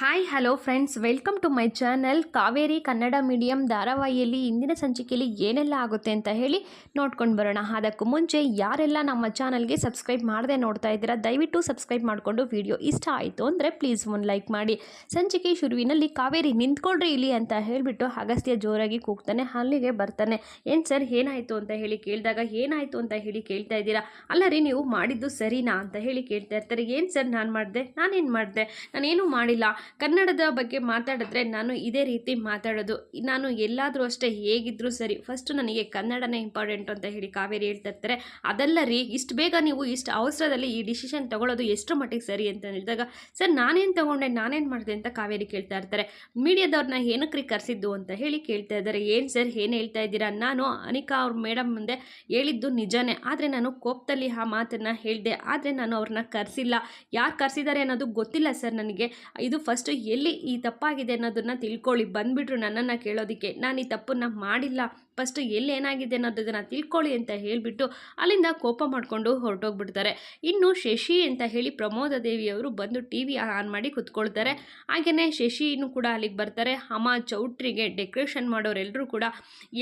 Hi hello friends, welcome to my channel. Kaveri Kannada medium ಧಾರಾವಾಹಿಯಲ್ಲಿ ಇಂದಿನ ಸಂಚಿಕೆಯಲ್ಲಿ ಏನೆಲ್ಲ ಆಗುತ್ತೆ ಅಂತ ಹೇಳಿ ನೋಡ್ಕೊಂಡು ಬರೋಣ. ಅದಕ್ಕೂ ಮುಂಚೆ ಯಾರೆಲ್ಲ ನಮ್ಮ ಚಾನಲ್ಗೆ ಸಬ್ಸ್ಕ್ರೈಬ್ ಮಾಡದೆ ನೋಡ್ತಾ ಇದ್ದೀರಾ, ದಯವಿಟ್ಟು ಸಬ್ಸ್ಕ್ರೈಬ್ ಮಾಡಿಕೊಂಡು ವಿಡಿಯೋ ಇಷ್ಟ ಆಯಿತು ಅಂದರೆ ಪ್ಲೀಸ್ ಒಂದು ಲೈಕ್ ಮಾಡಿ. ಸಂಚಿಕೆ ಶುರುವಿನಲ್ಲಿ ಕಾವೇರಿ ನಿಂತ್ಕೊಳ್ರಿ ಇಲ್ಲಿ ಅಂತ ಹೇಳಿಬಿಟ್ಟು ಅಗಸ್ತ್ಯ ಜೋರಾಗಿ ಕೂಗ್ತಾನೆ. ಅಲ್ಲಿಗೆ ಬರ್ತಾನೆ. ಏನು ಸರ್ ಏನಾಯಿತು ಅಂತ ಹೇಳಿ ಕೇಳಿದಾಗ, ಏನಾಯಿತು ಅಂತ ಹೇಳಿ ಕೇಳ್ತಾ ಇದ್ದೀರಾ, ಅಲ್ಲ ರೀ ನೀವು ಮಾಡಿದ್ದು ಸರಿನಾ ಅಂತ ಹೇಳಿ ಕೇಳ್ತಾ ಇರ್ತಾರೆ. ಏನು ಸರ್ ನಾನು ಮಾಡಿದೆ, ನಾನೇನು ಮಾಡಿದೆ, ನಾನೇನು ಮಾಡಿಲ್ಲ. ಕನ್ನಡದ ಬಗ್ಗೆ ಮಾತಾಡಿದ್ರೆ ನಾನು ಇದೇ ರೀತಿ ಮಾತಾಡೋದು. ನಾನು ಎಲ್ಲಾದರೂ ಅಷ್ಟೇ, ಹೇಗಿದ್ದರೂ ಸರಿ, ಫಸ್ಟು ನನಗೆ ಕನ್ನಡನೇ ಇಂಪಾರ್ಟೆಂಟು ಅಂತ ಹೇಳಿ ಕಾವೇರಿ ಹೇಳ್ತಾ ಇರ್ತಾರೆ. ಅದಲ್ಲ ರೀ, ಇಷ್ಟು ಬೇಗ ನೀವು ಇಷ್ಟು ಅವಸರದಲ್ಲಿ ಈ ಡಿಸಿಷನ್ ತೊಗೊಳ್ಳೋದು ಎಷ್ಟು ಮಟ್ಟಿಗೆ ಸರಿ ಅಂತ ಹೇಳಿದಾಗ, ಸರ್ ನಾನೇನು ತೊಗೊಂಡೆ, ನಾನೇನು ಮಾಡಿದೆ ಅಂತ ಕಾವೇರಿ ಕೇಳ್ತಾ ಇರ್ತಾರೆ. ಮೀಡಿಯಾದವ್ರನ್ನ ಏನಕ್ರಿ ಕರೆಸಿದ್ದು ಅಂತ ಹೇಳಿ ಕೇಳ್ತಾ ಇದ್ದಾರೆ. ಏನು ಸರ್ ಏನು ಹೇಳ್ತಾ ಇದ್ದೀರಾ, ನಾನು ಅನಿಕಾ ಅವ್ರ ಮೇಡಮ್ ಮುಂದೆ ಹೇಳಿದ್ದು ನಿಜನೇ, ಆದರೆ ನಾನು ಕೋಪದಲ್ಲಿ ಆ ಮಾತನ್ನು ಹೇಳಿದೆ, ಆದರೆ ನಾನು ಅವ್ರನ್ನ ಕರೆಸಿಲ್ಲ. ಯಾರು ಕರೆಸಿದ್ದಾರೆ ಅನ್ನೋದು ಗೊತ್ತಿಲ್ಲ ಸರ್ ನನಗೆ. ಇದು ಫಸ್ಟು ಎಲ್ಲಿ ಈ ತಪ್ಪಾಗಿದೆ ಅನ್ನೋದನ್ನು ತಿಳ್ಕೊಳ್ಳಿ, ಬಂದುಬಿಟ್ರು ನನ್ನನ್ನು ಕೇಳೋದಕ್ಕೆ. ನಾನು ಈ ತಪ್ಪನ್ನು ಮಾಡಿಲ್ಲ, ಫಸ್ಟು ಎಲ್ಲಿ ಏನಾಗಿದೆ ಅನ್ನೋದನ್ನು ತಿಳ್ಕೊಳ್ಳಿ ಅಂತ ಹೇಳಿಬಿಟ್ಟು ಅಲ್ಲಿಂದ ಕೋಪ ಮಾಡಿಕೊಂಡು ಹೊರಟೋಗ್ಬಿಡ್ತಾರೆ. ಇನ್ನು ಶಶಿ ಅಂತ ಹೇಳಿ ಪ್ರಮೋದ ದೇವಿಯವರು ಬಂದು ಟಿ ವಿ ಆನ್ ಮಾಡಿ ಕುತ್ಕೊಳ್ತಾರೆ. ಹಾಗೆಯೇ ಶಶಿನೂ ಕೂಡ ಅಲ್ಲಿಗೆ ಬರ್ತಾರೆ. ಅಮ್ಮ ಚೌಟ್ರಿಗೆ ಡೆಕೋರೇಷನ್ ಮಾಡೋರೆಲ್ಲರೂ ಕೂಡ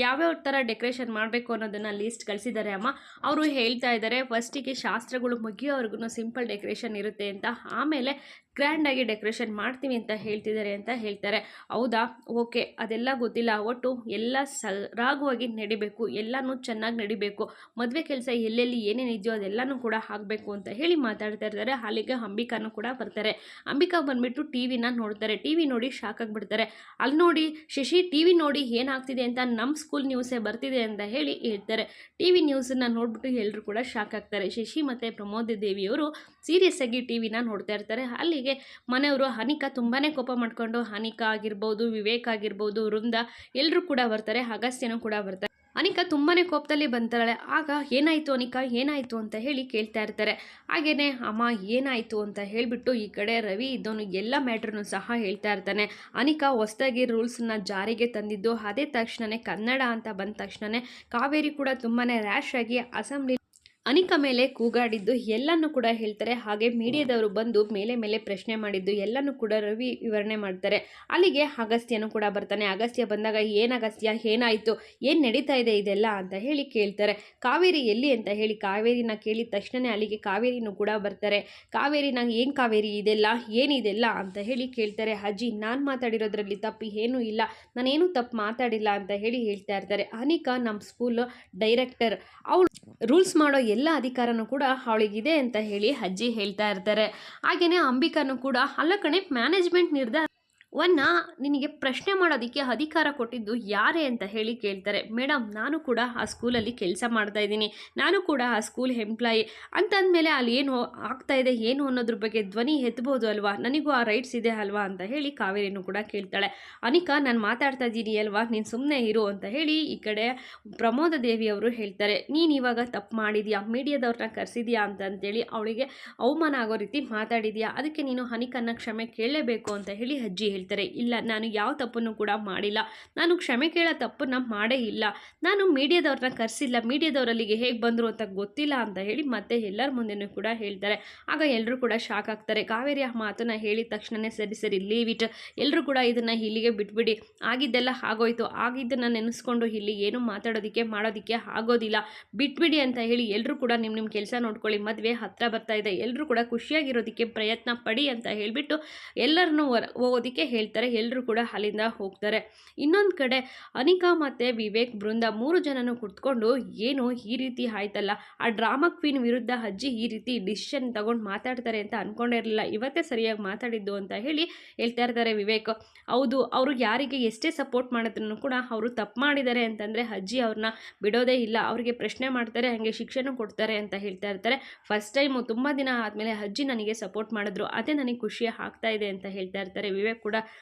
ಯಾವ್ಯಾವ ಥರ ಡೆಕೋರೇಷನ್ ಮಾಡಬೇಕು ಅನ್ನೋದನ್ನು ಲೀಸ್ಟ್ ಕಳಿಸಿದ್ದಾರೆ ಅಮ್ಮ. ಅವರು ಹೇಳ್ತಾ ಇದ್ದಾರೆ, ಫಸ್ಟಿಗೆ ಶಾಸ್ತ್ರಗಳು ಮುಗಿಯೋವರೆಗೂ ಸಿಂಪಲ್ ಡೆಕೋರೇಷನ್ ಇರುತ್ತೆ ಅಂತ, ಆಮೇಲೆ ಗ್ರ್ಯಾಂಡಾಗಿ ಡೆಕೋರೇಷನ್ ಮಾಡ್ತೀವಿ ಅಂತ ಹೇಳ್ತಿದ್ದಾರೆ ಅಂತ ಹೇಳ್ತಾರೆ. ಹೌದಾ, ಓಕೆ, ಅದೆಲ್ಲ ಗೊತ್ತಿಲ್ಲ, ಒಟ್ಟು ಎಲ್ಲ ಸರಾಗವಾಗಿ ನಡಿಬೇಕು, ಎಲ್ಲನೂ ಚೆನ್ನಾಗಿ ನಡಿಬೇಕು, ಮದುವೆ ಕೆಲಸ ಎಲ್ಲೆಲ್ಲಿ ಏನೇನು ಇದೆಯೋ ಅದೆಲ್ಲನೂ ಕೂಡ ಆಗಬೇಕು ಅಂತ ಹೇಳಿ ಮಾತಾಡ್ತಾ ಇರ್ತಾರೆ. ಅಲ್ಲಿಗೆ ಅಂಬಿಕಾನು ಕೂಡ ಬರ್ತಾರೆ. ಅಂಬಿಕಾ ಬಂದುಬಿಟ್ಟು ಟಿ ವಿನ ನೋಡ್ತಾರೆ. ಟಿ ವಿ ನೋಡಿ ಶಾಕ್ ಆಗಿಬಿಡ್ತಾರೆ. ಅಲ್ಲಿ ನೋಡಿ ಶಶಿ, ಟಿ ವಿ ನೋಡಿ ಏನಾಗ್ತಿದೆ ಅಂತ ನಮ್ಮ ಸ್ಕೂಲ್ ನ್ಯೂಸೇ ಬರ್ತಿದೆ ಅಂತ ಹೇಳಿ ಹೇಳ್ತಾರೆ. ಟಿ ವಿ ನ್ಯೂಸನ್ನು ನೋಡಿಬಿಟ್ಟು ಎಲ್ಲರೂ ಕೂಡ ಶಾಕ್ ಆಗ್ತಾರೆ. ಶಶಿ ಮತ್ತು ಪ್ರಮೋದ ದೇವಿಯವರು ಸೀರಿಯಸ್ ಆಗಿ ಟಿ ವಿನ ನೋಡ್ತಾ ಇರ್ತಾರೆ. ಅಲ್ಲಿಗೆ ಮನೆಯವರು ಅನಿಕಾ ತುಂಬಾ ಕೋಪ ಮಾಡಿಕೊಂಡು, ಅನಿಕಾ ಆಗಿರ್ಬೋದು, ವಿವೇಕ್ ಆಗಿರ್ಬೋದು, ವೃಂದ ಎಲ್ಲರೂ ಕೂಡ ಬರ್ತಾರೆ. ಅಗಸ್ತ್ಯನೂ ಕೂಡ ಬರ್ತಾರೆ. ಅನಿಕಾ ತುಂಬಾ ಕೋಪದಲ್ಲಿ ಬಂತಾಳೆ. ಆಗ ಏನಾಯಿತು ಅನಿಕಾ, ಏನಾಯಿತು ಅಂತ ಹೇಳಿ ಕೇಳ್ತಾ ಇರ್ತಾರೆ. ಹಾಗೇನೆ ಅಮ್ಮ ಏನಾಯಿತು ಅಂತ ಹೇಳಿಬಿಟ್ಟು ಈ ಕಡೆ ರವಿ ಇದ್ದವನು ಎಲ್ಲ ಮ್ಯಾಟ್ರನ್ನು ಸಹ ಹೇಳ್ತಾ ಇರ್ತಾನೆ. ಅನಿಕಾ ಹೊಸದಾಗಿ ರೂಲ್ಸನ್ನ ಜಾರಿಗೆ ತಂದಿದ್ದು, ಅದೇ ತಕ್ಷಣವೇ ಕನ್ನಡ ಅಂತ ಬಂದ ತಕ್ಷಣವೇ ಕಾವೇರಿ ಕೂಡ ತುಂಬಾ ರ್ಯಾಶ್ ಆಗಿ ಅಸೆಂಬ್ಲಿ ಅನಿಕಾ ಮೇಲೆ ಕೂಗಾಡಿದ್ದು ಎಲ್ಲನೂ ಕೂಡ ಹೇಳ್ತಾರೆ. ಹಾಗೆ ಮೀಡಿಯಾದವರು ಬಂದು ಮೇಲೆ ಪ್ರಶ್ನೆ ಮಾಡಿದ್ದು ಎಲ್ಲನೂ ಕೂಡ ರವಿ ವಿವರಣೆ ಮಾಡ್ತಾರೆ. ಅಲ್ಲಿಗೆ ಅಗಸ್ತ್ಯನೂ ಕೂಡ ಬರ್ತಾನೆ. ಅಗಸ್ತ್ಯ ಬಂದಾಗ, ಏನು ಅಗಸ್ತ್ಯ ಏನಾಯಿತು, ಏನು ನಡೀತಾ ಇದೆ ಇದೆಲ್ಲ ಅಂತ ಹೇಳಿ ಕೇಳ್ತಾರೆ. ಕಾವೇರಿ ಎಲ್ಲಿ ಅಂತ ಹೇಳಿ ಕಾವೇರಿನ ಕೇಳಿದ ತಕ್ಷಣವೇ ಅಲ್ಲಿಗೆ ಕಾವೇರಿನೂ ಕೂಡ ಬರ್ತಾರೆ. ಕಾವೇರಿನ ಏನು ಕಾವೇರಿ ಇದೆಲ್ಲ, ಏನಿದೆಲ್ಲ ಅಂತ ಹೇಳಿ ಕೇಳ್ತಾರೆ. ಅಜ್ಜಿ, ನಾನು ಮಾತಾಡಿರೋದ್ರಲ್ಲಿ ತಪ್ಪು ಏನೂ ಇಲ್ಲ, ನಾನೇನು ತಪ್ಪು ಮಾತಾಡಿಲ್ಲ ಅಂತ ಹೇಳಿ ಹೇಳ್ತಾ ಇರ್ತಾರೆ. ಅನಿಕಾ ನಮ್ಮ ಸ್ಕೂಲ್ ಡೈರೆಕ್ಟರ್, ಅವಳು ರೂಲ್ಸ್ ಮಾಡೋ ಎಲ್ಲ ಅಧಿಕಾರನೂ ಕೂಡ ಅವಳಿಗಿದೆ ಅಂತ ಹೇಳಿ ಅಜ್ಜಿ ಹೇಳ್ತಾ ಇರ್ತಾರೆ. ಹಾಗೆಯೇ ಅಂಬಿಕಾನು ಕೂಡ, ಅಲ್ಲ ಕಣೆ, ಮ್ಯಾನೇಜ್ಮೆಂಟ್ ನಿನಗೆ ಪ್ರಶ್ನೆ ಮಾಡೋದಕ್ಕೆ ಅಧಿಕಾರ ಕೊಟ್ಟಿದ್ದು ಯಾರೇ ಅಂತ ಹೇಳಿ ಕೇಳ್ತಾರೆ. ಮೇಡಮ್, ನಾನು ಕೂಡ ಆ ಸ್ಕೂಲಲ್ಲಿ ಕೆಲಸ ಮಾಡ್ತಾ ಇದ್ದೀನಿ, ನಾನು ಕೂಡ ಆ ಸ್ಕೂಲ್ ಎಂಪ್ಲಾಯಿ ಅಂತಂದಮೇಲೆ ಅಲ್ಲಿ ಏನು ಆಗ್ತಾ ಇದೆ ಏನು ಅನ್ನೋದ್ರ ಬಗ್ಗೆ ಧ್ವನಿ ಎತ್ತಬಹುದು ಅಲ್ವಾ, ನನಗೂ ಆ ರೈಟ್ಸ್ ಇದೆ ಅಲ್ವಾ ಅಂತ ಹೇಳಿ ಕಾವೇರಿನೂ ಕೂಡ ಕೇಳ್ತಾಳೆ. ಅನಿಕಾ, ನಾನು ಮಾತಾಡ್ತಾ ಇದ್ದೀನಿ ಅಲ್ವಾ, ನೀನು ಸುಮ್ಮನೆ ಇರು ಅಂತ ಹೇಳಿ ಈ ಕಡೆ ಪ್ರಮೋದ ದೇವಿಯವರು ಹೇಳ್ತಾರೆ. ನೀನು ಇವಾಗ ತಪ್ಪು ಮಾಡಿದ್ಯಾ, ಮೀಡಿಯಾದವ್ರನ್ನ ಕರೆಸಿದ್ಯಾ ಅಂತಂತೇಳಿ ಅವಳಿಗೆ ಅವಮಾನ ಆಗೋ ರೀತಿ ಮಾತಾಡಿದ್ಯಾ, ಅದಕ್ಕೆ ನೀನು ಅನಿಕನ್ನ ಕ್ಷಮೆ ಕೇಳಲೇಬೇಕು ಅಂತ ಹೇಳಿ ಅಜ್ಜಿ ಹೇಳ್ತಾರೆ. ಇಲ್ಲ, ನಾನು ಯಾವ ತಪ್ಪನ್ನು ಕೂಡ ಮಾಡಿಲ್ಲ, ನಾನು ಕ್ಷಮೆ ಕೇಳೋ ತಪ್ಪನ್ನು ಮಾಡೇ ಇಲ್ಲ, ನಾನು ಮೀಡಿಯಾದವ್ರನ್ನ ಕರೆಸಿಲ್ಲ, ಮೀಡಿಯಾದವರಲ್ಲಿಗೆ ಹೇಗೆ ಬಂದರು ಅಂತ ಗೊತ್ತಿಲ್ಲ ಅಂತ ಹೇಳಿ ಮತ್ತೆ ಎಲ್ಲರ ಮುಂದೆನೂ ಕೂಡ ಹೇಳ್ತಾರೆ. ಆಗ ಎಲ್ಲರೂ ಕೂಡ ಶಾಕ್ ಆಗ್ತಾರೆ. ಕಾವೇರಿ ಆ ಮಾತನ್ನು ಹೇಳಿದ ತಕ್ಷಣವೇ ಸರಿ ಲೀವ್ ಇಟ್, ಎಲ್ಲರೂ ಕೂಡ ಇದನ್ನು ಇಲ್ಲಿಗೆ ಬಿಟ್ಬಿಡಿ, ಆಗಿದ್ದೆಲ್ಲ ಆಗೋಯ್ತು, ಆಗಿದ್ದನ್ನು ನೆನೆಸ್ಕೊಂಡು ಇಲ್ಲಿ ಏನು ಮಾತಾಡೋದಕ್ಕೆ ಮಾಡೋದಕ್ಕೆ ಆಗೋದಿಲ್ಲ, ಬಿಟ್ಬಿಡಿ ಅಂತ ಹೇಳಿ ಎಲ್ಲರೂ ಕೂಡ ನಿಮ್ಮ ಕೆಲಸ ನೋಡ್ಕೊಳ್ಳಿ, ಮದುವೆ ಹತ್ರ ಬರ್ತಾ ಇದೆ, ಎಲ್ಲರೂ ಕೂಡ ಖುಷಿಯಾಗಿರೋದಕ್ಕೆ ಪ್ರಯತ್ನ ಪಡಿ ಅಂತ ಹೇಳಿಬಿಟ್ಟು ಎಲ್ಲರನ್ನೂ ಹೋಗೋದಕ್ಕೆ ಹೇಳ್ತಾರೆ. ಎಲ್ಲರೂ ಕೂಡ ಅಲ್ಲಿಂದ ಹೋಗ್ತಾರೆ. ಇನ್ನೊಂದು ಕಡೆ ಅನಿಕಾ ಮತ್ತು ವಿವೇಕ್, ಬೃಂದ 3 ಜನನೂ ಕುತ್ಕೊಂಡು, ಏನು ಈ ರೀತಿ ಆಯ್ತಲ್ಲ, ಆ ಡ್ರಾಮಾ ಕ್ವೀನ್ ವಿರುದ್ಧ ಅಜ್ಜಿ ಈ ರೀತಿ ಡಿಸಿಷನ್ ತಗೊಂಡು ಮಾತಾಡ್ತಾರೆ ಅಂತ ಅಂದ್ಕೊಂಡಿರಲಿಲ್ಲ, ಇವತ್ತೇ ಸರಿಯಾಗಿ ಮಾತಾಡಿದ್ದು ಅಂತ ಹೇಳಿ ಹೇಳ್ತಾ ಇರ್ತಾರೆ ವಿವೇಕ್. ಹೌದು, ಅವರು ಯಾರಿಗೆ ಎಷ್ಟೇ ಸಪೋರ್ಟ್ ಮಾಡಿದ್ರು ಕೂಡ ಅವರು ತಪ್ಪು ಮಾಡಿದ್ದಾರೆ ಅಂತಂದರೆ ಅಜ್ಜಿ ಅವ್ರನ್ನ ಬಿಡೋದೇ ಇಲ್ಲ, ಅವರಿಗೆ ಪ್ರಶ್ನೆ ಮಾಡ್ತಾರೆ, ಹಾಗೆ ಶಿಕ್ಷೆನೂ ಕೊಡ್ತಾರೆ ಅಂತ ಹೇಳ್ತಾ ಇರ್ತಾರೆ. ಫಸ್ಟ್ ಟೈಮು ತುಂಬ ದಿನ ಆದಮೇಲೆ ಅಜ್ಜಿ ನನಗೆ ಸಪೋರ್ಟ್ ಮಾಡಿದ್ರು, ಅದೇ ನನಗೆ ಖುಷಿ ಆಗ್ತಾ ಇದೆ ಅಂತ ಹೇಳ್ತಾ ಇರ್ತಾರೆ. ವಿವೇಕ್ ಕೂಡ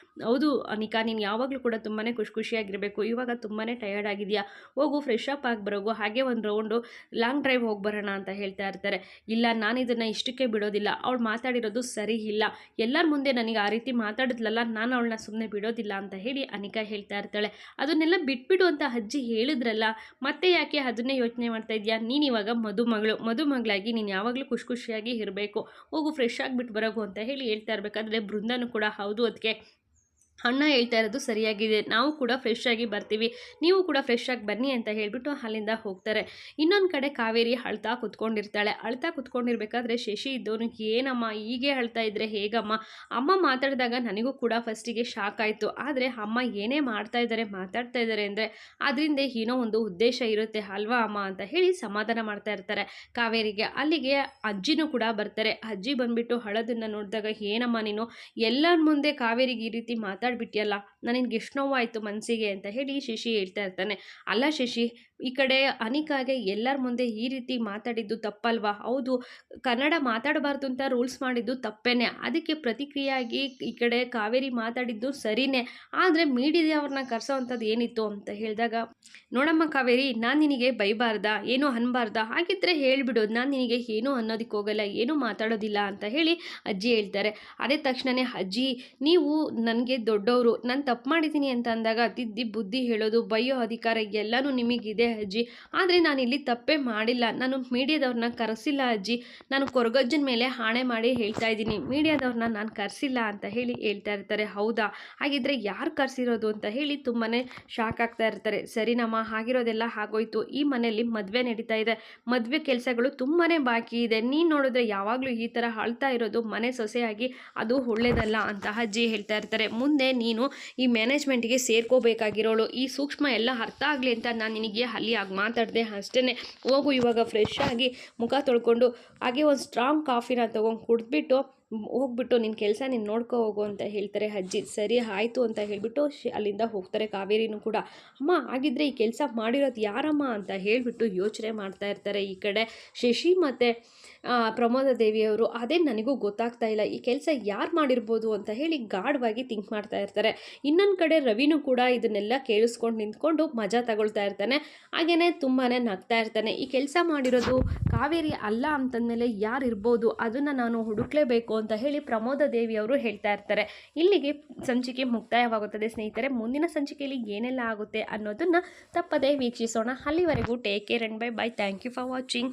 ಹೌದು ಅನಿಕಾ, ನೀನು ಯಾವಾಗಲೂ ಕೂಡ ತುಂಬಾ ಖುಷಿಯಾಗಿರಬೇಕು. ಇವಾಗ ತುಂಬಾ ಟಯರ್ಡ್ ಆಗಿದೆಯಾ, ಹೋಗು ಫ್ರೆಶ್ ಅಪ್ ಆಗಿ ಬರೋಗು, ಹಾಗೆ ಒಂದು ರೌಂಡು ಲಾಂಗ್ ಡ್ರೈವ್ ಹೋಗಿ ಬರೋಣ ಅಂತ ಹೇಳ್ತಾ ಇರ್ತಾರೆ. ಇಲ್ಲ, ನಾನು ಇದನ್ನು ಇಷ್ಟಕ್ಕೆ ಬಿಡೋದಿಲ್ಲ, ಅವಳು ಮಾತಾಡಿರೋದು ಸರಿ ಇಲ್ಲ, ಎಲ್ಲರ ಮುಂದೆ ನನಗೆ ಆ ರೀತಿ ಮಾತಾಡಿದ್ಲಲ್ಲ, ನಾನು ಅವಳನ್ನ ಸುಮ್ಮನೆ ಬಿಡೋದಿಲ್ಲ ಅಂತ ಹೇಳಿ ಅನಿಕಾ ಹೇಳ್ತಾ ಇರ್ತಾಳೆ. ಅದನ್ನೆಲ್ಲ ಬಿಟ್ಬಿಡು ಅಂತ ಅಜ್ಜಿ ಹೇಳಿದ್ರಲ್ಲ, ಮತ್ತೆ ಯಾಕೆ ಅದನ್ನೇ ಯೋಚನೆ ಮಾಡ್ತಾ ಇದೆಯಾ? ನೀನು ಇವಾಗ ಮದುಮಗಳಾಗಿ ನೀನು ಯಾವಾಗಲೂ ಖುಷಿಯಾಗಿ ಇರಬೇಕು, ಹೋಗು ಫ್ರೆಶ್ ಆಗಿಬಿಟ್ಟು ಬರೋಗು ಅಂತ ಹೇಳಿ ಹೇಳ್ತಾ ಇರಬೇಕಾದ್ರೆ ಬೃಂದನೂ ಕೂಡ ಹೌದು ಅದಕ್ಕೆ ಅಣ್ಣ ಹೇಳ್ತಾ ಇರೋದು ಸರಿಯಾಗಿದೆ, ನಾವು ಕೂಡ ಫ್ರೆಶ್ ಆಗಿ ಬರ್ತೀವಿ, ನೀವು ಕೂಡ ಫ್ರೆಶ್ ಆಗಿ ಬನ್ನಿ ಅಂತ ಹೇಳಿಬಿಟ್ಟು ಅಲ್ಲಿಂದ ಹೋಗ್ತಾರೆ. ಇನ್ನೊಂದು ಕಡೆ ಕಾವೇರಿ ಅಳ್ತಾ ಕುತ್ಕೊಂಡಿರ್ತಾಳೆ. ಅಳ್ತಾ ಕುತ್ಕೊಂಡಿರ್ಬೇಕಾದ್ರೆ ಶಶಿ ಇದ್ದವನು, ಏನಮ್ಮ ಹೀಗೆ ಅಳ್ತಾ ಇದ್ರೆ ಹೇಗಮ್ಮ? ಅಮ್ಮ ಮಾತಾಡಿದಾಗ ನನಗೂ ಕೂಡ ಫಸ್ಟಿಗೆ ಶಾಕ್ ಆಯಿತು, ಆದರೆ ಅಮ್ಮ ಏನೇ ಮಾತಾಡ್ತಾ ಇದ್ದಾರೆ ಅಂದರೆ ಅದರಿಂದ ಏನೋ ಒಂದು ಉದ್ದೇಶ ಇರುತ್ತೆ ಅಲ್ವಾ ಅಮ್ಮ ಅಂತ ಹೇಳಿ ಸಮಾಧಾನ ಮಾಡ್ತಾ ಇರ್ತಾರೆ ಕಾವೇರಿಗೆ. ಅಲ್ಲಿಗೆ ಅಜ್ಜಿನೂ ಕೂಡ ಬರ್ತಾರೆ. ಅಜ್ಜಿ ಬಂದುಬಿಟ್ಟು ಅಳೋದನ್ನು ನೋಡಿದಾಗ, ಏನಮ್ಮ ನೀನು ಎಲ್ಲರ ಮುಂದೆ ಕಾವೇರಿಗೆ ಈ ರೀತಿ ಮಾತಾಡ್ಬಿಟ್ಟಿಯಲ್ಲ, ನನಗೆ ಎಷ್ಟು ನೋವಾಯಿತು ಮನಸ್ಸಿಗೆ ಅಂತ ಹೇಳಿ ಶಶಿ ಹೇಳ್ತಾ ಇರ್ತಾನೆ. ಅಲ್ಲ ಶಶಿ, ಈ ಕಡೆ ಅನಿಕಾಗೆ ಎಲ್ಲರ ಮುಂದೆ ಈ ರೀತಿ ಮಾತಾಡಿದ್ದು ತಪ್ಪಲ್ವಾ? ಹೌದು, ಕನ್ನಡ ಮಾತಾಡಬಾರ್ದು ಅಂತ ರೂಲ್ಸ್ ಮಾಡಿದ್ದು ತಪ್ಪೇನೆ, ಅದಕ್ಕೆ ಪ್ರತಿಕ್ರಿಯೆಯಾಗಿ ಈ ಕಡೆ ಕಾವೇರಿ ಮಾತಾಡಿದ್ದು ಸರಿನೇ, ಆದರೆ ಮೀಡಿಯಾವ್ರನ್ನ ಕರೆಸೋವಂಥದ್ದು ಏನಿತ್ತು ಅಂತ ಹೇಳಿದಾಗ, ನೋಡಮ್ಮ ಕಾವೇರಿ, ನಾನು ನಿನಗೆ ಬೈಬಾರ್ದಾ, ಏನೂ ಅನ್ಬಾರ್ದಾ? ಹಾಗಿದ್ರೆ ಹೇಳಿಬಿಡು, ನಾನು ನಿನಗೆ ಏನೂ ಅನ್ನೋದಕ್ಕೆ ಹೋಗಲ್ಲ, ಏನೂ ಮಾತಾಡೋದಿಲ್ಲ ಅಂತ ಹೇಳಿ ಅಜ್ಜಿ ಹೇಳ್ತಾರೆ. ಅದೇ ತಕ್ಷಣವೇ, ಅಜ್ಜಿ ನೀವು ನನಗೆ ದೊಡ್ಡವರು, ನಾನು ತಪ್ಪು ಮಾಡಿದ್ದೀನಿ ಅಂತ ಅಂದಾಗ ತಿದ್ದಿ ಬುದ್ಧಿ ಹೇಳೋದು, ಬೈಯೋ ಅಧಿಕಾರ ಎಲ್ಲನೂ ನಿಮಗಿದೆ ಅಜ್ಜಿ, ಆದರೆ ನಾನು ಇಲ್ಲಿ ತಪ್ಪೇ ಮಾಡಿಲ್ಲ, ನಾನು ಮೀಡಿಯಾದವ್ರನ್ನ ಕರೆಸಿಲ್ಲ ಅಜ್ಜಿ, ನಾನು ಕೊರಗಜ್ಜನ ಮೇಲೆ ಹಾಣೆ ಮಾಡಿ ಹೇಳ್ತಾ ಇದ್ದೀನಿ, ಮೀಡಿಯಾದವ್ರನ್ನ ನಾನು ಕರೆಸಿಲ್ಲ ಅಂತ ಹೇಳಿ ಹೇಳ್ತಾ ಇರ್ತಾರೆ. ಹೌದಾ, ಹಾಗಿದ್ರೆ ಯಾರು ಕರೆಸಿರೋದು ಅಂತ ಹೇಳಿ ತುಂಬಾ ಶಾಕ್ ಆಗ್ತಾ ಇರ್ತಾರೆ. ಸರಿನಮ್ಮ, ಆಗಿರೋದೆಲ್ಲ ಆಗೋಯ್ತು, ಈ ಮನೆಯಲ್ಲಿ ಮದುವೆ ನಡೀತಾ ಇದೆ, ಮದುವೆ ಕೆಲಸಗಳು ತುಂಬಾ ಬಾಕಿ ಇದೆ, ನೀನು ನೋಡಿದ್ರೆ ಯಾವಾಗಲೂ ಈ ಥರ ಅಳ್ತಾ ಇರೋದು ಮನೆ ಸೊಸೆಯಾಗಿ ಅದು ಒಳ್ಳೇದಲ್ಲ ಅಂತ ಅಜ್ಜಿ ಹೇಳ್ತಾ ಇರ್ತಾರೆ. ಮುಂದೆ ನೀನು ಈ ಮ್ಯಾನೇಜ್ಮೆಂಟ್ಗೆ ಸೇರ್ಕೋಬೇಕಾಗಿರೋಳು, ಈ ಸೂಕ್ಷ್ಮ ಎಲ್ಲ ಅರ್ಥ ಆಗಲಿ ಅಂತ ನಾನು ನಿನಗೆ ಅಲ್ಲಿ ಆಗಿ ಮಾತಾಡಿದೆ ಅಷ್ಟೇ. ಹೋಗು ಇವಾಗ ಫ್ರೆಶ್ ಆಗಿ ಮುಖ ತೊಳ್ಕೊಂಡು ಹಾಗೆ ಒಂದು ಸ್ಟ್ರಾಂಗ್ ಕಾಫಿನ ತೊಗೊಂಡು ಕುಡಿದ್ಬಿಟ್ಟು ಹೋಗ್ಬಿಟ್ಟು ನಿನ್ನ ಕೆಲಸ ನೀನು ನೋಡ್ಕೊ ಹೋಗು ಅಂತ ಹೇಳ್ತಾರೆ ಅಜ್ಜಿ. ಸರಿ ಆಯಿತು ಅಂತ ಹೇಳಿಬಿಟ್ಟು ಅಲ್ಲಿಂದ ಹೋಗ್ತಾರೆ. ಕಾವೇರಿನೂ ಕೂಡ, ಅಮ್ಮ ಆಗಿದ್ದರೆ ಈ ಕೆಲಸ ಮಾಡಿರೋದು ಯಾರಮ್ಮ ಅಂತ ಹೇಳಿಬಿಟ್ಟು ಯೋಚನೆ ಮಾಡ್ತಾ ಇರ್ತಾರೆ. ಈ ಕಡೆ ಶಶಿ ಮತ್ತು ಪ್ರಮೋದ ದೇವಿಯವರು, ಅದೇ ನನಗೂ ಗೊತ್ತಾಗ್ತಾ ಇಲ್ಲ, ಈ ಕೆಲಸ ಯಾರು ಮಾಡಿರ್ಬೋದು ಅಂತ ಹೇಳಿ ಗಾಢವಾಗಿ ಥಿಂಕ್ ಮಾಡ್ತಾ ಇರ್ತಾರೆ. ಇನ್ನೊಂದು ಕಡೆ ರವಿನೂ ಕೂಡ ಇದನ್ನೆಲ್ಲ ಕೇಳಿಸ್ಕೊಂಡು ನಿಂತ್ಕೊಂಡು ಮಜಾ ತಗೊಳ್ತಾ ಇರ್ತಾನೆ. ಹಾಗೆಯೇ ತುಂಬಾ ನಗ್ತಾ ಇರ್ತಾನೆ. ಈ ಕೆಲಸ ಮಾಡಿರೋದು ಕಾವೇರಿ ಅಲ್ಲ ಅಂತಂದಮೇಲೆ ಯಾರು ಇರ್ಬೋದು, ಅದನ್ನು ನಾನು ಹುಡುಕ್ಲೇಬೇಕು ಅಂತ ಹೇಳಿ ಪ್ರಮೋದ ದೇವಿಯವರು ಹೇಳ್ತಾ ಇರ್ತಾರೆ. ಇಲ್ಲಿಗೆ ಸಂಚಿಕೆ ಮುಕ್ತಾಯವಾಗುತ್ತದೆ ಸ್ನೇಹಿತರೆ. ಮುಂದಿನ ಸಂಚಿಕೆಯಲ್ಲಿ ಏನೆಲ್ಲ ಆಗುತ್ತೆ ಅನ್ನೋದನ್ನು ತಪ್ಪದೇ ವೀಕ್ಷಿಸೋಣ. ಅಲ್ಲಿವರೆಗೂ take care and bye. Thank you for watching.